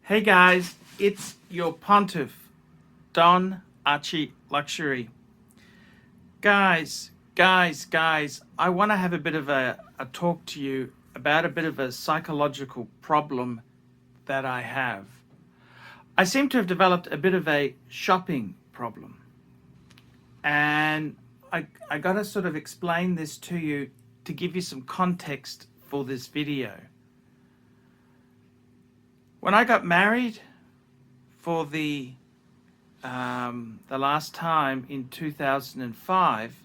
Hey guys, it's your pontiff, Don ArchieLuxury. Guys, I want to have a bit of a talk to you about a bit of a psychological problem that I have. I seem to have developed a bit of a shopping problem. And I got to sort of explain this to you to give you some context for this video. When I got married for the last time in 2005,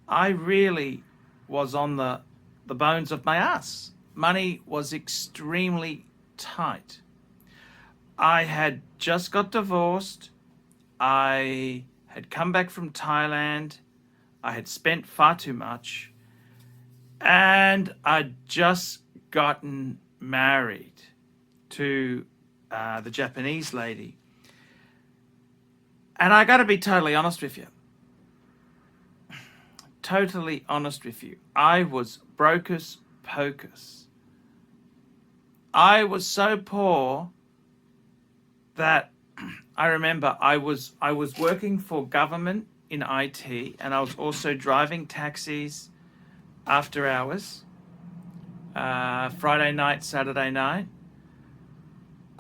I really was on the bones of my ass. Money was extremely tight. I had just got divorced. I had come back from Thailand. I had spent far too much. And I'd just gotten married to the Japanese lady. And I got to be totally honest with you. Totally honest with you. I was brocus pocus. I was so poor that I remember I was working for government in IT, and I was also driving taxis after hours, Friday night, Saturday night.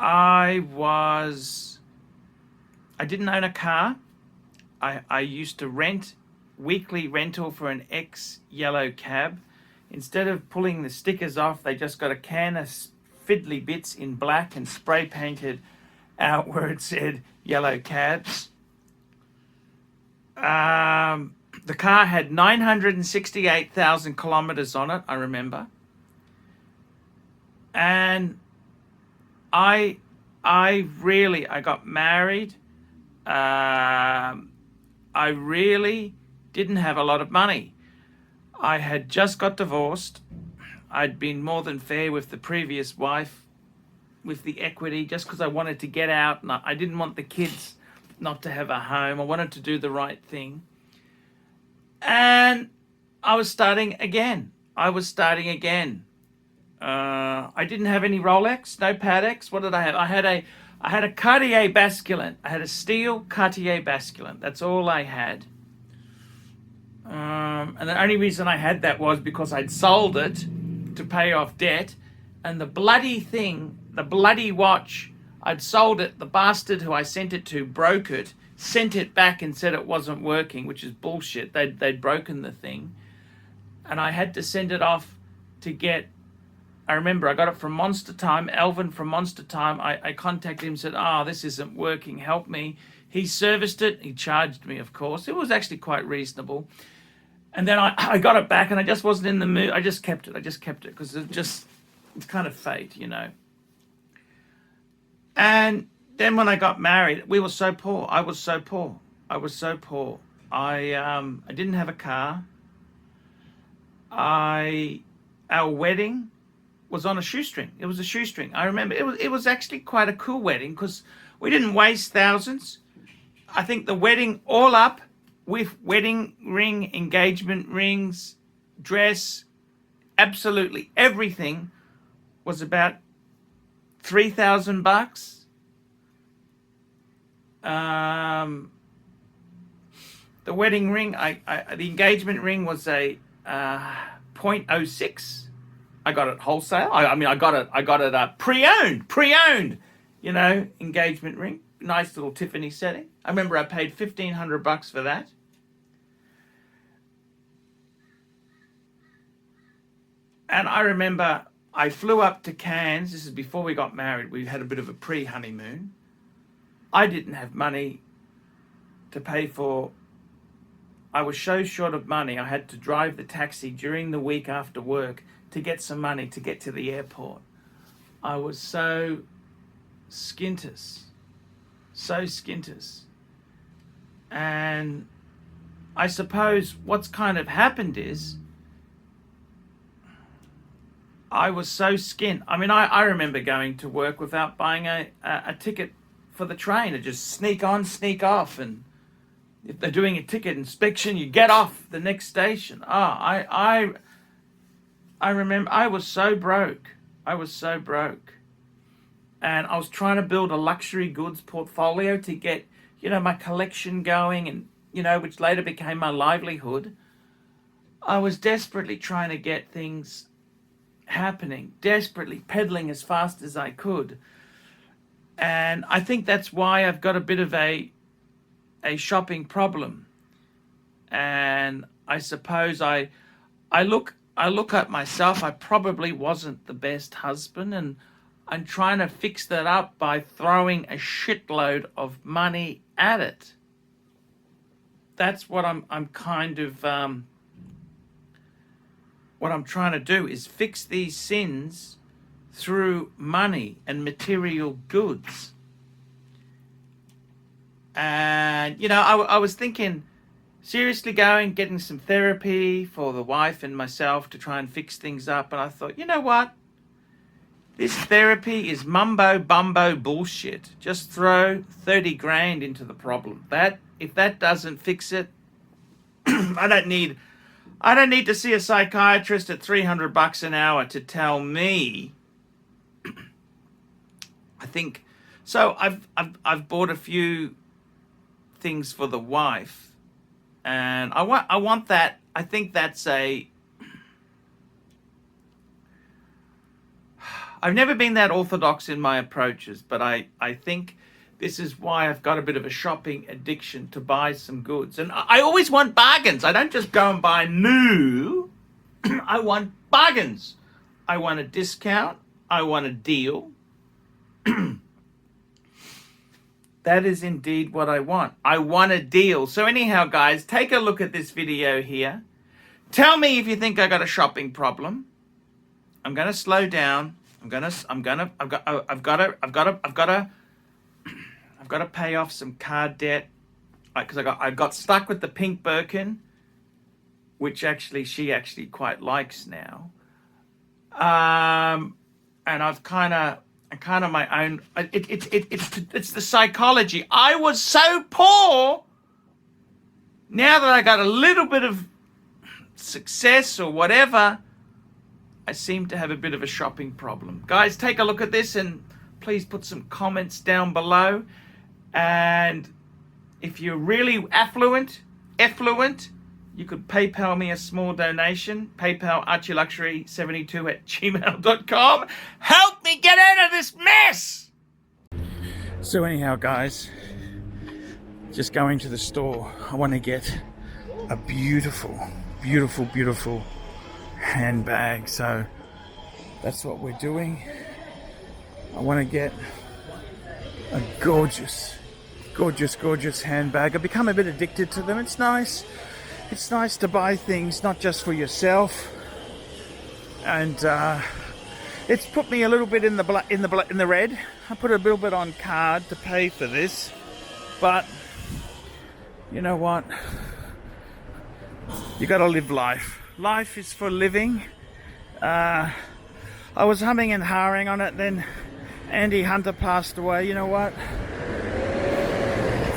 I didn't own a car. I used to rent weekly rental for an yellow cab. Instead of pulling the stickers off, they just got a can of fiddly bits in black and spray painted out where it said yellow cabs. The car had 968,000 kilometers on it, I remember. And I got married. I really didn't have a lot of money. I had just got divorced. I'd been more than fair with the previous wife with the equity just because I wanted to get out, and I didn't want the kids not to have a home. I wanted to do the right thing. And I was starting again. I didn't have any Rolex, no Patek. What did I have? I had a Cartier basculant. I had a steel Cartier basculant. That's all I had. And the only reason I had that was because I'd sold it to pay off debt. And the bloody watch, I'd sold it. The bastard who I sent it to broke it, sent it back and said it wasn't working, which is bullshit. They'd broken the thing. And I had to send it off to get, I remember I got it from Monster Time, Alvin from Monster Time. I contacted him and said, this isn't working, help me. He serviced it, he charged me, of course. It was actually quite reasonable. And then I got it back and I just wasn't in the mood. I just kept it because it's kind of fate, you know. And then when I got married, we were so poor. I was so poor. I didn't have a car. Our wedding was on a shoestring. It was a shoestring. I remember it was actually quite a cool wedding because we didn't waste thousands. I think the wedding all up with wedding ring, engagement rings, dress, absolutely everything was about $3,000. The wedding ring, the engagement ring was a .06. I got it wholesale. I got it pre-owned, you know, engagement ring. Nice little Tiffany setting. I remember I paid $1,500 for that. And I remember I flew up to Cairns. This is before we got married. We had a bit of a pre-honeymoon. I didn't have money to pay for. I was so short of money. I had to drive the taxi during the week after work to get some money to get to the airport. I was so skinters. And I suppose what's kind of happened is I was so skint. I mean, I remember going to work without buying a ticket for the train. To just sneak on, sneak off. And if they're doing a ticket inspection, you get off the next station. I remember I was so broke. and I was trying to build a luxury goods portfolio to get, my collection going, and, which later became my livelihood. I was desperately trying to get things happening, desperately pedaling as fast as I could. And I think that's why I've got a bit of a shopping problem. And I suppose I look at myself. I probably wasn't the best husband, and I'm trying to fix that up by throwing a shitload of money at it. That's what I'm kind of what I'm trying to do, is fix these sins through money and material goods. And I was thinking, seriously getting some therapy for the wife and myself to try and fix things up. And I thought, you know what? This therapy is mumbo bumbo bullshit. Just throw 30 grand into the problem. If that doesn't fix it, I don't need to see a psychiatrist at $300 an hour to tell me. I think so. I've bought a few things for the wife, and I want that. I think that's I've never been that orthodox in my approaches, but I think this is why I've got a bit of a shopping addiction to buy some goods. And I always want bargains. I don't just go and buy new. I want bargains. I want a discount. I want a deal. That is indeed what I want. I want a deal. So anyhow, guys, take a look at this video here. Tell me if you think I got a shopping problem. I'm going to slow down. I've got to pay off some card debt, because I got stuck with the pink Birkin, which she actually quite likes now. And I've kind of my own. It's the psychology. I was so poor. Now that I got a little bit of success or whatever, I seem to have a bit of a shopping problem. Guys, take a look at this and please put some comments down below. And if you're really affluent, you could PayPal me a small donation. PayPal ArchieLuxury72@gmail.com. Help me get out of this mess! So anyhow, guys, just going to the store. I want to get a beautiful, beautiful, beautiful handbag. So that's what we're doing. I want to get a gorgeous handbag. I've become a bit addicted to them. It's nice to buy things not just for yourself, and it's put me a little bit in the red. I put a little bit on card to pay for this, but you know what? You got to live life. Life is for living. I was humming and hawing on it, then Andy Hunter passed away. You know what?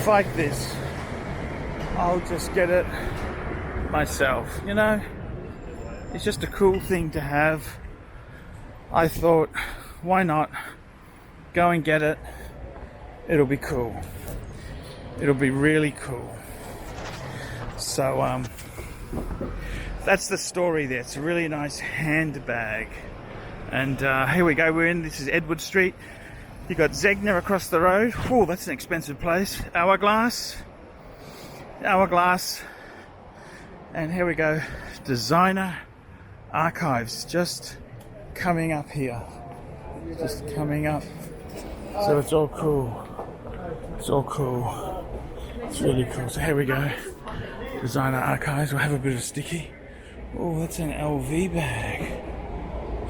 Fight this. I'll just get it myself. It's just a cool thing to have. I thought, why not go and get it? It'll be cool. It'll be really cool. So that's the story there. It's a really nice handbag. And here we go. This is Edward Street. You got Zegna across the road. Oh, that's an expensive place. Hourglass. And here we go. Designer Archives. Just coming up here. Just coming up. So it's all cool. It's really cool. So here we go. Designer Archives. We'll have a bit of sticky. Oh, that's an LV bag.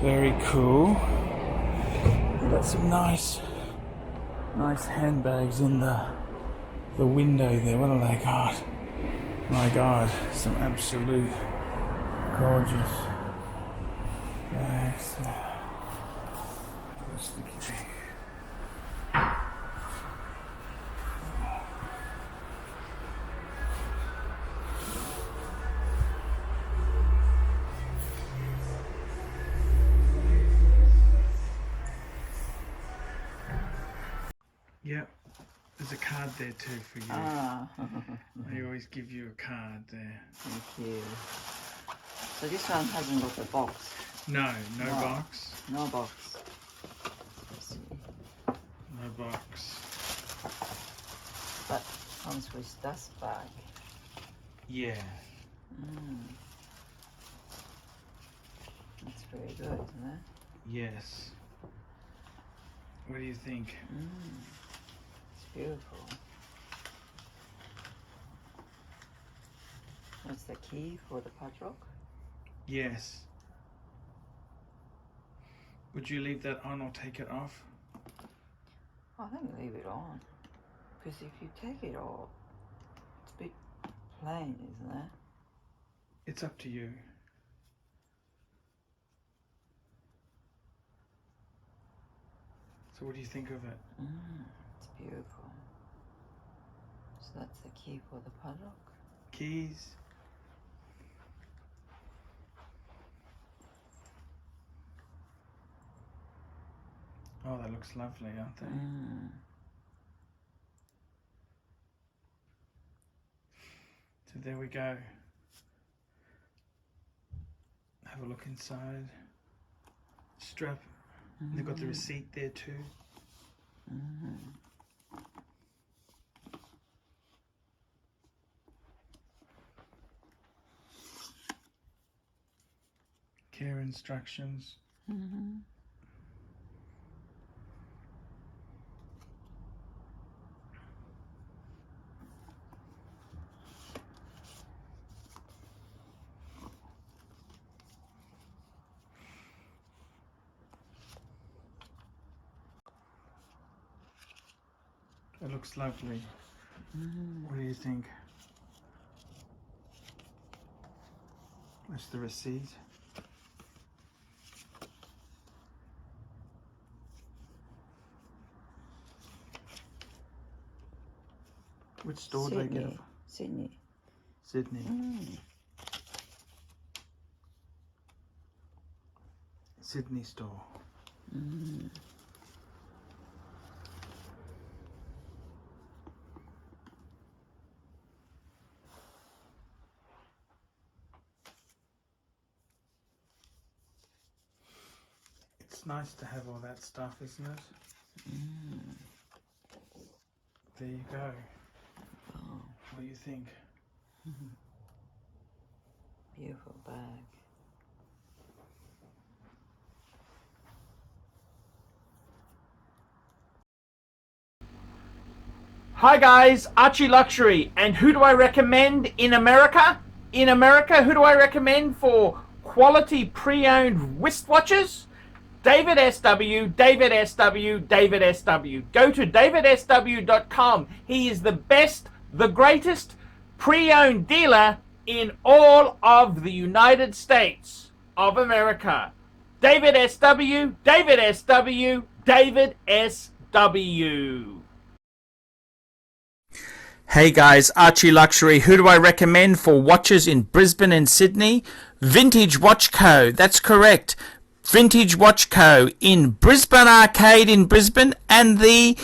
Very cool. Got some nice handbags in the window there. What have they got? My God, some absolute gorgeous bags. Yep. There's a card there too for you. Ah. I always give you a card there. Thank you. So this one hasn't got a box. No, no box. No box. Let's see. No box. But comes with dust bag. Yeah. That's very good, isn't it? Yes. What do you think? It's beautiful. What's the key for the padlock? Yes. Would you leave that on or take it off? I think leave it on. Because if you take it off, it's a bit plain, isn't it? It's up to you. So what do you think of it? It's beautiful. So that's the key for the padlock. Keys. Oh, that looks lovely, aren't they? So there we go. Have a look inside. Strap. They've got the receipt there too. Care instructions. It looks lovely. What do you think? That's the receipt. Which store did they get it from? Sydney. Sydney. Sydney store. It's nice to have all that stuff, isn't it? There you go. What do you think? Beautiful bag. Hi guys, ArchieLuxury, and who do I recommend in America? In America, who do I recommend for quality pre-owned wristwatches? David SW, David SW, David SW. Go to davidsw.com. He is the best, the greatest pre-owned dealer in all of the United States of America. David SW, David SW, David SW. Hey guys, ArchieLuxury. Who do I recommend for watches in Brisbane and Sydney? Vintage Watch Co. That's correct. Vintage Watch Co. in Brisbane Arcade in Brisbane and the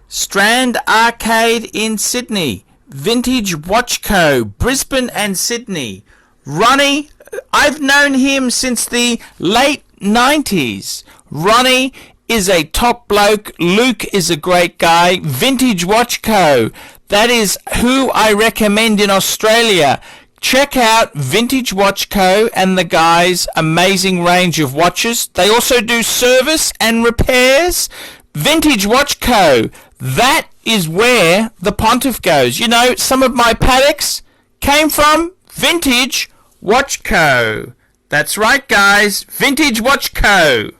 Strand Arcade in Sydney. Vintage Watch Co. Brisbane and Sydney. Ronnie, I've known him since the late 90s. Ronnie is a top bloke. Luke is a great guy. Vintage Watch Co. That is who I recommend in Australia. Check out Vintage Watch Co. and the guys' amazing range of watches. They also do service and repairs. Vintage Watch Co. That is where the Pontiff goes. You know, some of my Patek's came from Vintage Watch Co. That's right, guys. Vintage Watch Co.